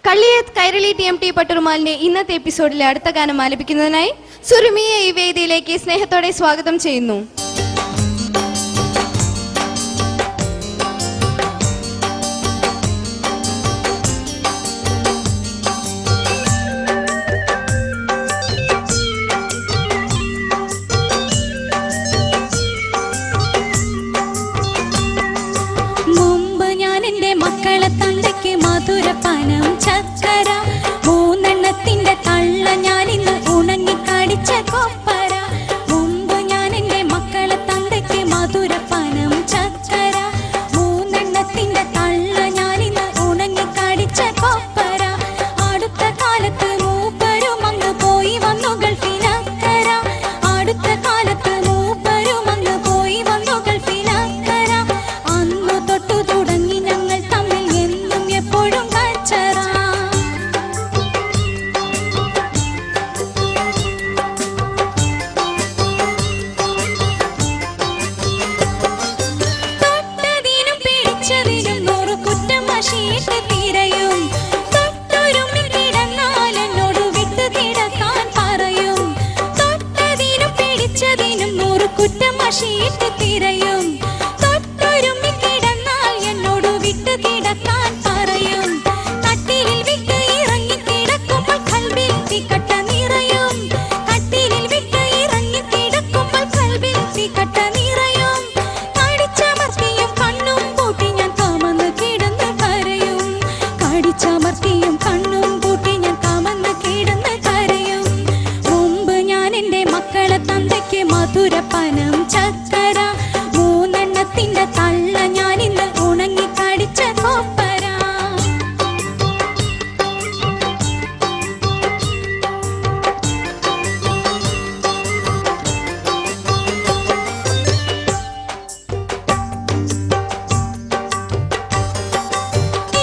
Kalliyath Kairali TMT പട്ടുറുമാലിന്റെ ഇന്നത്തെ എപ്പിസോഡിലെ അടുത്ത ഗാനം ആലപിക്കുന്നതിനായി സുറുമിയെ ഈ വേദിയിലേക്ക് സ്നേഹത്തോടെ സ്വാഗതം ചെയ്യുന്നു. മധുരപാനം ചക്കര മൂന്നെണ്ണത്തിന്റെ തള്ള ഞാനിന്ന് ഉണങ്ങിക്കടിച്ച കൊപ്പര. മുമ്പ് ഞാൻ എന്റെ മക്കളെ തന്തയ്ക്ക് മധുരപാനം ചക്കര മൂന്നെണ്ണത്തിന്റെ തള്ള ഞാനിന്ന് ഉണങ്ങിക്കടിച്ച കൊപ്പര. അടുത്ത കാലത്ത് മൂപ്പരും അങ്ങ് പോയി വന്നു ഗൾഫിനക്കര. അടുത്ത കാലത്ത് മൂപ്പരും അങ്ങ് പോയി വന്നു ഗൾഫിനക്കര. അന്നു തൊട്ടു തുടങ്ങി ഞങ്ങൾ തമ്മിൽ എന്നും എപ്പോഴും കച്ചറ. തൊട്ടതിനും പിടിച്ചതിനും 100 കുറ്റം മഷീട്ട് തിരയും. തൊട്ടൊരുമി കിടന്നാൽ എന്നോട് വിട്ടു കിടക്കാൻ പറയും. തൊട്ടതിനും പിടിച്ചതിനും 100 കുറ്റം മഷീട്ട് തിരയും. തൊട്ടൊരുമി കിടന്നാൽ എന്നോട് വിട്ടു കിടക്കാൻ പറയും. കട്ടിലിൽ വിട്ട് ഇറങ്ങി കിടക്കുമ്പോൾ കൽബിൽ തീക്കട്ട നിറയും. കട്ടിലിൽ വിട്ട് ഇറങ്ങി കിടക്കുമ്പോൾ കൽബിൽ തീക്കട്ട നിറയും. കടിച്ചമർത്തിയും കണ്ണും പൂട്ടി ഞാൻ കാമന്ന് കിടന്ന് കരയും. കടിച്ചമർത്തിയും കണ്ണും പൂട്ടി ഞാൻ കാമന്ന് കിടന്ന് കരയും. മുമ്പ് ഞാൻ എന്റെ മക്കളെ തന്തയ്ക്ക് മധുരപാനം ചക്കര മൂന്നെണ്ണത്തിന്റെ തള്ള ഞാനിന്ന് ഉണങ്ങിക്കടിച്ച കൊപ്പര.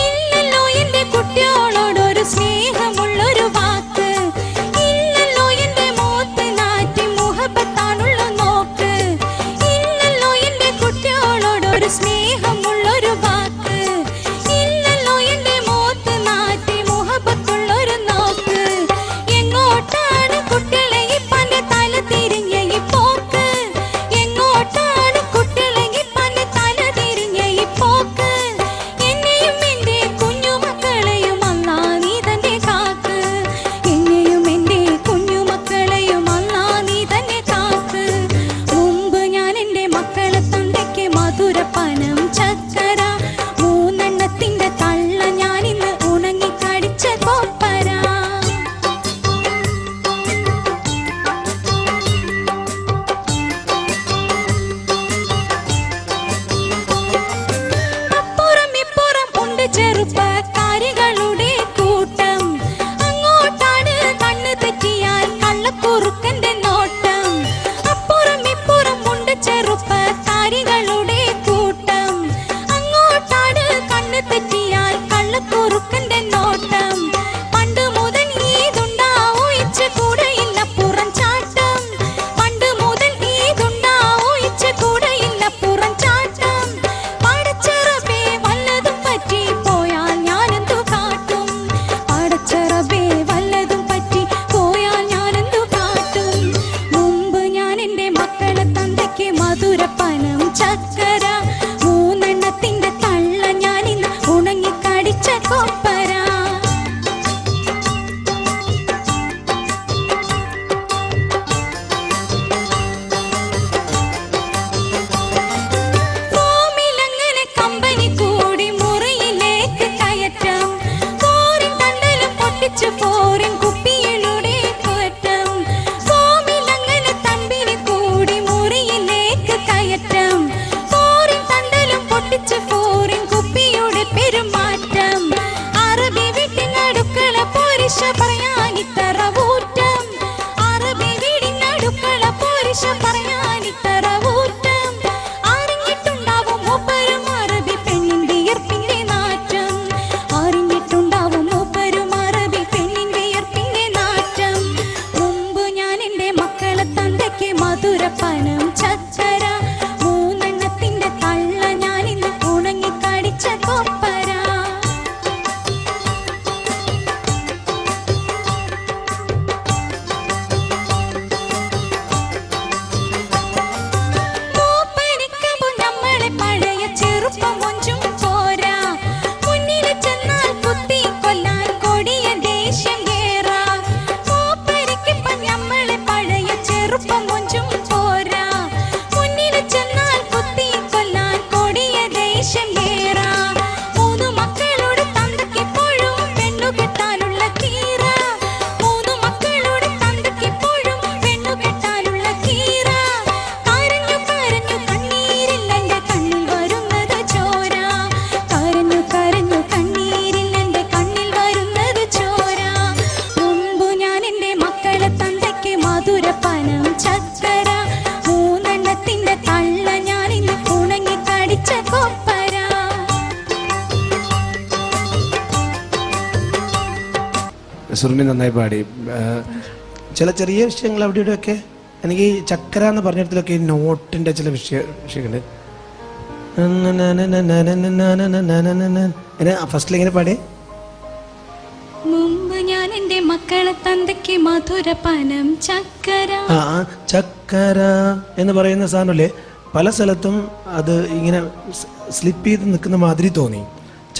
ഇല്ലല്ലോ എന്റെ കുട്ടിയോളോടൊരു സ്നേഹമുള്ളൊരു വാക്ക്. ഇല്ലല്ലോ എന്റെ മോത്ത് നാറ്റി മുഹബത്താണുള്ള നോക്ക്. ഇല്ലല്ലോ എന്റെ കുട്ടിയോളോടൊരു സ്നേഹമുള്ളൊരു വാക്ക്. ഇല്ലല്ലോ എന്റെ മോത്ത് നാറ്റി മുഹബത്തുള്ളൊരു നോക്ക്. എങ്ങോട്ടാണ് കുട്ടികളെ ഇപ്പന്റെ തല തിരിഞ്ഞ ഈ പോക്ക്? എങ്ങോട്ടാണ് കുട്ടികളെ ഇപ്പന്റെ തല തിരിഞ്ഞ ഈ പോക്ക്? എന്നെയും എന്റെ കുഞ്ഞുമക്കളെയും അല്ലാ നീ തന്നെ കാക്ക്. എന്നെയും എന്റെ കുഞ്ഞുമക്കളെയും അല്ലാ നീ തന്നെ കാക്ക്. മുമ്പ് ഞാൻ എന്റെ മക്കളെ തന്തയ്ക്ക് മധുരപാനം ചക്കര മൂന്നെണ്ണത്തിന്റെ തള്ള ഞാനിന്ന് ഉണങ്ങിക്കടിച്ച കൊപ്പര. അപ്പുറം ഇപ്പുറം ഉണ്ട് ചെറുപ്പക്കാരികളുടെ കൂട്ടം. അങ്ങോട്ടാണ് കണ്ണ് തെറ്റിയാൽ കള്ളക്കുറുക്കന്റെ നോട്ടം. അപ്പുറം ഇപ്പുറം ഉണ്ട് ചെറുപ്പക്കാരികളുടെ കൂട്ടം. അങ്ങോട്ടാണ് കണ്ണ് തെറ്റിയാൽ കള്ളക്കുറുക്കന്റെ നോട്ടം. പണ്ട് മുതൽ ഈതുണ്ടാവോ ഇച്ച് കൂടെയില്ല പുറം ചാട്ടം. പണ്ട് മുതൽ ഈതുണ്ടാവോ ഇച്ച് കൂടെയില്ല പുറം ചാട്ടം. പടച്ചറബേ വല്ലതും പറ്റി പോയാൽ ഞാനെന്തു കാട്ടും? പടച്ചറബേ വല്ലതും പറ്റി പോയാൽ ഞാനെന്തു കാട്ടും? മുമ്പ് ഞാൻ എന്റെ മക്കളെ തന്തയ്ക്ക് മധുരപാനം ചക്കര മൂന്നെണ്ണത്തിന്റെ തള്ള ഞാനിന്ന് ഉണങ്ങിക്കടിച്ച കൊപ്പര. റൂമിലങ്ങനെ കമ്പനി കൂടി മുറിയിലേക്ക് കയറ്റം. ഫോറിൻ തണ്ടലും പൊട്ടിച്ചു ഫോറിൻ കുപ്പിയിലൂടെ കയറ്റം. റൂമിലങ്ങനെ കമ്പനി കൂടി മുറിയിലേക്ക് കയറ്റം. ഫോറിൻ തണ്ടലും പൊട്ടിച്ചു ഫോറിൻ കുപ്പിയുടെ പെരുമാറ്റം. അറബി വീട്ടിനടുക്കള പോരിശ പറയാനിത്തറ ഊറ്റം. അറബി വീടിനടുക്കള പോരിശ പറയാനിത്തറ ഊറ്റം. അറിഞ്ഞിട്ടുണ്ടാവും മൂപ്പരും അറബി പെണ്ണിന്റെ ഈർപ്പിന്റെ നാറ്റം. അറിഞ്ഞിട്ടുണ്ടാവും മൂപ്പരും അറബി പെണ്ണിന്റെ ഈർപ്പിന്റെ നാറ്റം. മുമ്പ് ഞാൻ എന്റെ മക്കളെ തന്തയ്ക്ക് മധുരപാനം ചക്കര മൂന്നെണ്ണത്തിന്റെ തള്ള സുറുമി നന്നായി പാടി. ചില ചെറിയ വിഷയങ്ങൾ അവിടെ ഇവിടെയൊക്കെ എനിക്ക് ചക്കര എന്ന് പറഞ്ഞിടത്തിലൊക്കെ നോട്ടിൻ്റെ ചില വിഷയങ്ങളുണ്ട്. ഫസ്റ്റിൽ ഇങ്ങനെ പാടി മുമ്പ് ഞാൻ എൻ്റെ മക്കളെ തന്തയ്ക്ക് മധുരപാനം ചക്കര. ചക്കര എന്ന് പറയുന്ന സാധനമല്ലേ, പല സ്ഥലത്തും അത് ഇങ്ങനെ സ്ലിപ്പ് ചെയ്ത് നിൽക്കുന്ന മാതിരി തോന്നി.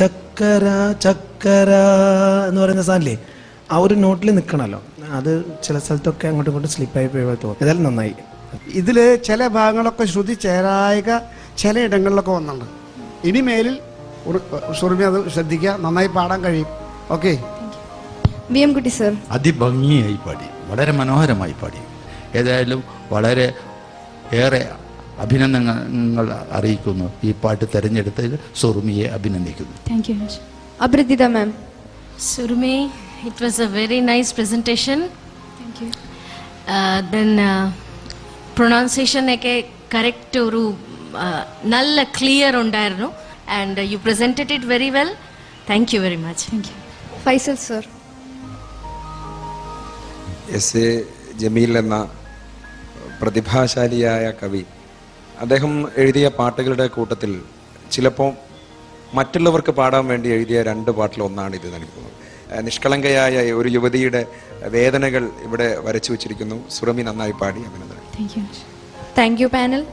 ചക്കര ചക്കര എന്ന് പറയുന്ന സാധനല്ലേ, ആ ഒരു നോട്ടിൽ നിൽക്കണമല്ലോ, അത് ചില സ്ഥലത്തൊക്കെ അങ്ങോട്ടും ഇങ്ങോട്ടും സ്ലിപ്പായി പോയി തോന്നി. ഏതായാലും നന്നായി. ഇതിൽ ചില ഭാഗങ്ങളൊക്കെ ശ്രുതി ചേരായിക ചില ഇടങ്ങളിലൊക്കെ വന്നിട്ടുണ്ട്. ഇനിമേലിൽ സുറുമി അത് ശ്രദ്ധിക്കുക, നന്നായി പാടാൻ കഴിയും. ഓക്കെ. VM കുട്ടി സർ അതിഭംഗിയായി പാടി, വളരെ മനോഹരമായി പാടി. ഏതായാലും വളരെ ഏറെ അഭിനന്ദനങ്ങൾ അറിയിക്കുന്നു. ഈ പാട്ട് തിരഞ്ഞെടുത്തതിൽ സുറുമിയെ അഭിനന്ദിക്കുന്നു. Thank you. അപരിതിത ma'am. Surmi, it was a very nice presentation. Thank you. Then pronunciation ഒക്കെ കറക്റ്റ് ഒരു നല്ല ക്ലിയർ ഉണ്ടായിരുന്നു. And you presented it very well. Thank you very much. Thank you. Faisal sir. SA Jameel എന്ന പ്രതിഭാശാലിയായ കവി, അദ്ദേഹം എഴുതിയ പാട്ടുകളുടെ കൂട്ടത്തിൽ ചിലപ്പോൾ മറ്റുള്ളവർക്ക് പാടാൻ വേണ്ടി എഴുതിയ 2 പാട്ടിൽ ഒന്നാണിത് നൽകുന്നത്. നിഷ്കളങ്കയായ ഒരു യുവതിയുടെ വേദനകൾ ഇവിടെ വരച്ചു വച്ചിരിക്കുന്നു. സുറുമി നന്നായി പാടി. അഭിനന്ദനം. Thank you. Thank you panel.